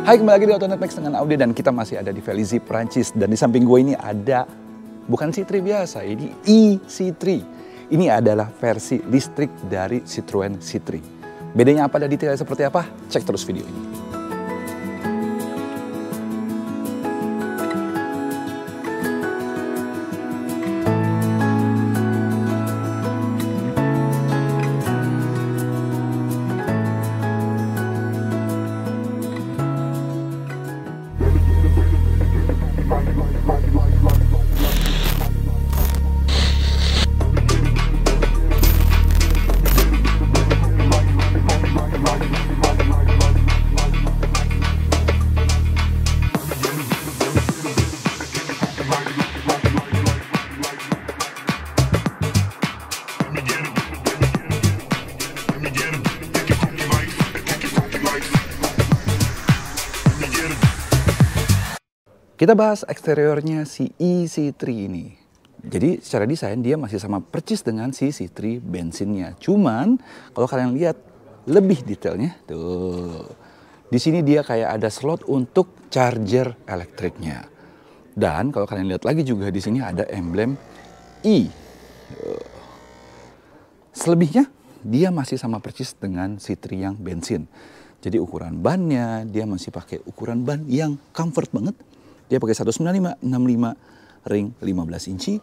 Hai, kembali lagi di Autonet Max dengan Audi dan kita masih ada di Vélizy, Prancis. Dan di samping gue ini ada, bukan C3 biasa, ini e-C3. Ini adalah versi listrik dari Citroen C3. Bedanya apa dan detailnya seperti apa? Cek terus video ini. Kita bahas eksteriornya si e-C3 ini. Jadi secara desain dia masih sama persis dengan si C3 bensinnya. Cuman kalau kalian lihat lebih detailnya, tuh. Di sini dia kayak ada slot untuk charger elektriknya. Dan kalau kalian lihat lagi juga di sini ada emblem E. Selebihnya dia masih sama persis dengan C3 yang bensin. Jadi ukuran bannya dia masih pakai ukuran ban yang comfort banget. Dia pakai 195 65 ring 15 inci.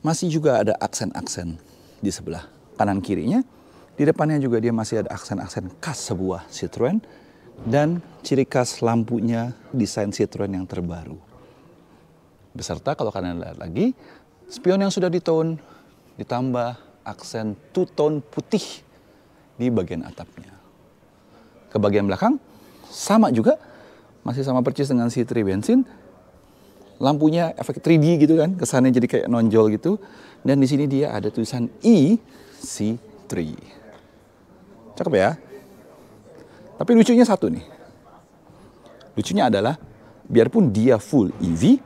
Masih juga ada aksen-aksen di sebelah kanan kirinya. Di depannya juga dia masih ada aksen-aksen khas sebuah Citroen. Dan ciri khas lampunya desain Citroen yang terbaru. Beserta kalau kalian lihat lagi, spion yang sudah ditone ditambah aksen two-tone putih di bagian atapnya. Ke bagian belakang sama juga, masih sama persis dengan C3 bensin. Lampunya efek 3D gitu kan, kesannya jadi kayak nonjol gitu. Dan di sini dia ada tulisan e-C3. Cakep ya. Tapi lucunya satu nih. Lucunya adalah biarpun dia full EV,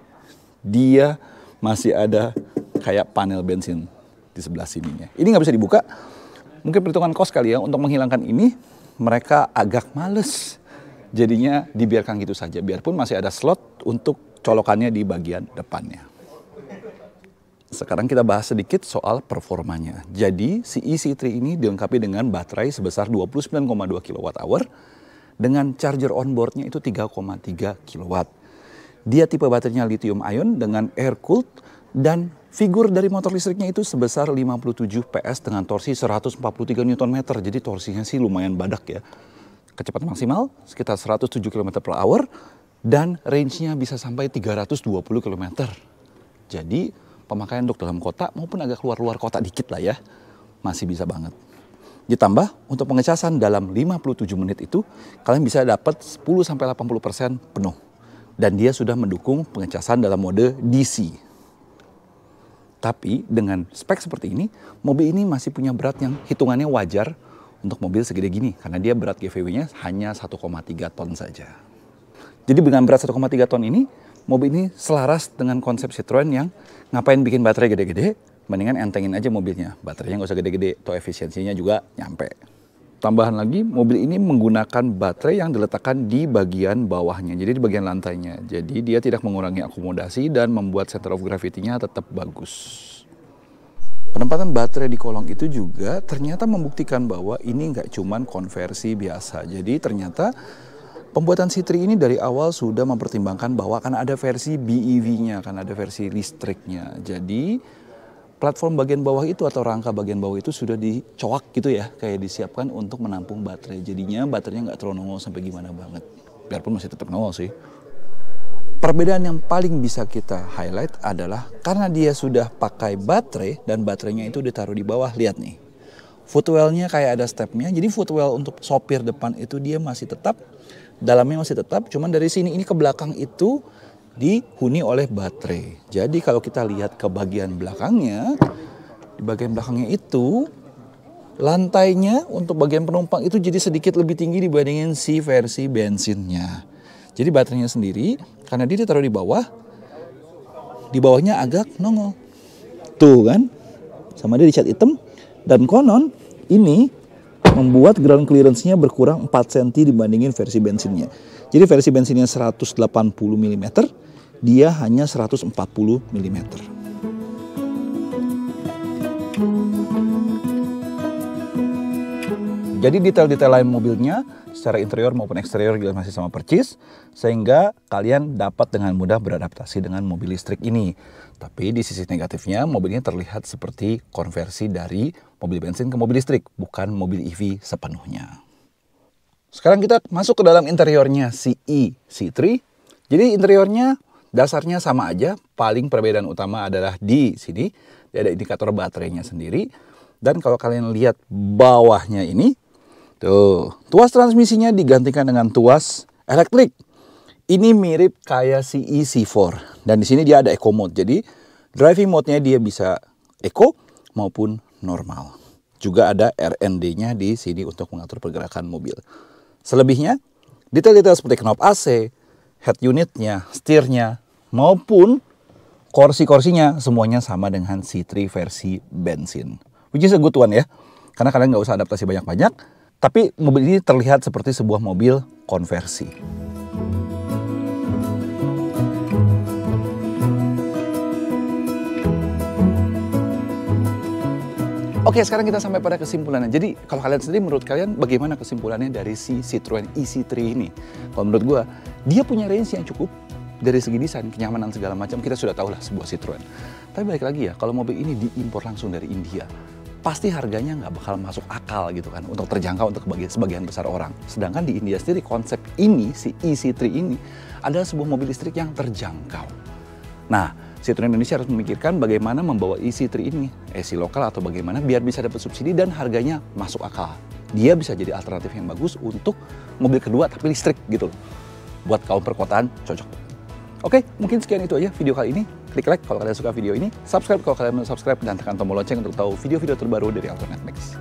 dia masih ada kayak panel bensin di sebelah sininya. Ini nggak bisa dibuka. Mungkin perhitungan kos kali ya, untuk menghilangkan ini mereka agak males. Jadinya dibiarkan gitu saja, biarpun masih ada slot untuk colokannya di bagian depannya. Sekarang kita bahas sedikit soal performanya. Jadi si e-C3 ini dilengkapi dengan baterai sebesar 29,2 kWh dengan charger onboardnya itu 3,3 kW. Dia tipe baterainya lithium ion dengan air cooled dan figur dari motor listriknya itu sebesar 57 PS dengan torsi 143 Nm. Jadi torsinya sih lumayan badak ya. Kecepatan maksimal sekitar 107 km/h. Dan range-nya bisa sampai 320 km. Jadi pemakaian untuk dalam kota maupun agak keluar kota dikit lah ya. Masih bisa banget. Ditambah untuk pengecasan dalam 57 menit itu kalian bisa dapat 10-80% penuh. Dan dia sudah mendukung pengecasan dalam mode DC. Tapi dengan spek seperti ini, mobil ini masih punya berat yang hitungannya wajar untuk mobil segede gini. Karena dia berat GVW-nya hanya 1,3 ton saja. Jadi dengan berat 1,3 ton ini, mobil ini selaras dengan konsep Citroen yang ngapain bikin baterai gede-gede, mendingan entengin aja mobilnya. Baterainya nggak usah gede-gede, toh efisiensinya juga nyampe. Tambahan lagi, mobil ini menggunakan baterai yang diletakkan di bagian bawahnya, jadi di bagian lantainya. Jadi dia tidak mengurangi akomodasi dan membuat center of gravity-nya tetap bagus. Penempatan baterai di kolong itu juga ternyata membuktikan bahwa ini nggak cuman konversi biasa. Jadi ternyata pembuatan C3 ini dari awal sudah mempertimbangkan bahwa akan ada versi BEV-nya, akan ada versi listriknya. Jadi platform bagian bawah itu atau rangka bagian bawah itu sudah dicoak gitu ya, kayak disiapkan untuk menampung baterai. Jadinya baterainya nggak terlalu nongol sampai gimana banget. Biarpun masih tetap nongol sih. Perbedaan yang paling bisa kita highlight adalah karena dia sudah pakai baterai dan baterainya itu ditaruh di bawah. Lihat nih, footwell-nya kayak ada stepnya. Jadi footwell untuk sopir depan itu dia masih tetap. Dalamnya masih tetap, cuman dari sini ini ke belakang itu dihuni oleh baterai. Jadi kalau kita lihat ke bagian belakangnya, di bagian belakangnya itu lantainya untuk bagian penumpang itu jadi sedikit lebih tinggi dibandingin si versi bensinnya. Jadi baterainya sendiri, karena dia ditaruh di bawahnya agak nongol. Tuh kan, sama dia dicat hitam. Dan konon ini membuat ground clearance-nya berkurang 4 cm dibandingin versi bensinnya. Jadi versi bensinnya 180 mm, dia hanya 140 mm. Jadi detail-detail lain mobilnya secara interior maupun eksterior juga masih sama percis, sehingga kalian dapat dengan mudah beradaptasi dengan mobil listrik ini. Tapi di sisi negatifnya, mobilnya terlihat seperti konversi dari mobil bensin ke mobil listrik, bukan mobil EV sepenuhnya. Sekarang kita masuk ke dalam interiornya si e-C3. Jadi interiornya dasarnya sama aja, paling perbedaan utama adalah di sini, dia ada indikator baterainya sendiri. Dan kalau kalian lihat bawahnya ini, tuh, tuas transmisinya digantikan dengan tuas elektrik. Ini mirip kayak si EC4. Dan di sini dia ada eco mode. Jadi driving mode-nya dia bisa eco maupun normal. Juga ada RND-nya di sini untuk mengatur pergerakan mobil. Selebihnya, detail-detail seperti knop AC, head unitnya, setirnya, maupun kursi-kursinya semuanya sama dengan C3 versi bensin. Which is a good one ya. Karena kalian nggak usah adaptasi banyak-banyak. Tapi mobil ini terlihat seperti sebuah mobil konversi. Oke, sekarang kita sampai pada kesimpulannya. Jadi kalau kalian sendiri, menurut kalian bagaimana kesimpulannya dari si Citroen e-C3 ini? Kalau menurut gue, dia punya range yang cukup. Dari segi desain, kenyamanan segala macam, kita sudah tahu lah sebuah Citroen. Tapi balik lagi ya, kalau mobil ini diimpor langsung dari India, pasti harganya nggak bakal masuk akal gitu kan, untuk terjangkau untuk sebagian besar orang. Sedangkan di India sendiri, konsep ini, si e-C3 ini, adalah sebuah mobil listrik yang terjangkau. Nah, Citroen Indonesia harus memikirkan bagaimana membawa e-C3 ini, EC lokal atau bagaimana, biar bisa dapat subsidi dan harganya masuk akal. Dia bisa jadi alternatif yang bagus untuk mobil kedua tapi listrik gitu loh. Buat kaum perkotaan, cocok. Oke, mungkin sekian itu aja video kali ini. Klik like kalau kalian suka video ini, subscribe kalau kalian belum subscribe, dan tekan tombol lonceng untuk tahu video-video terbaru dari Alternet Max.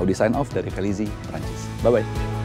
Audi sign off dari Felizi, Prancis. Bye-bye.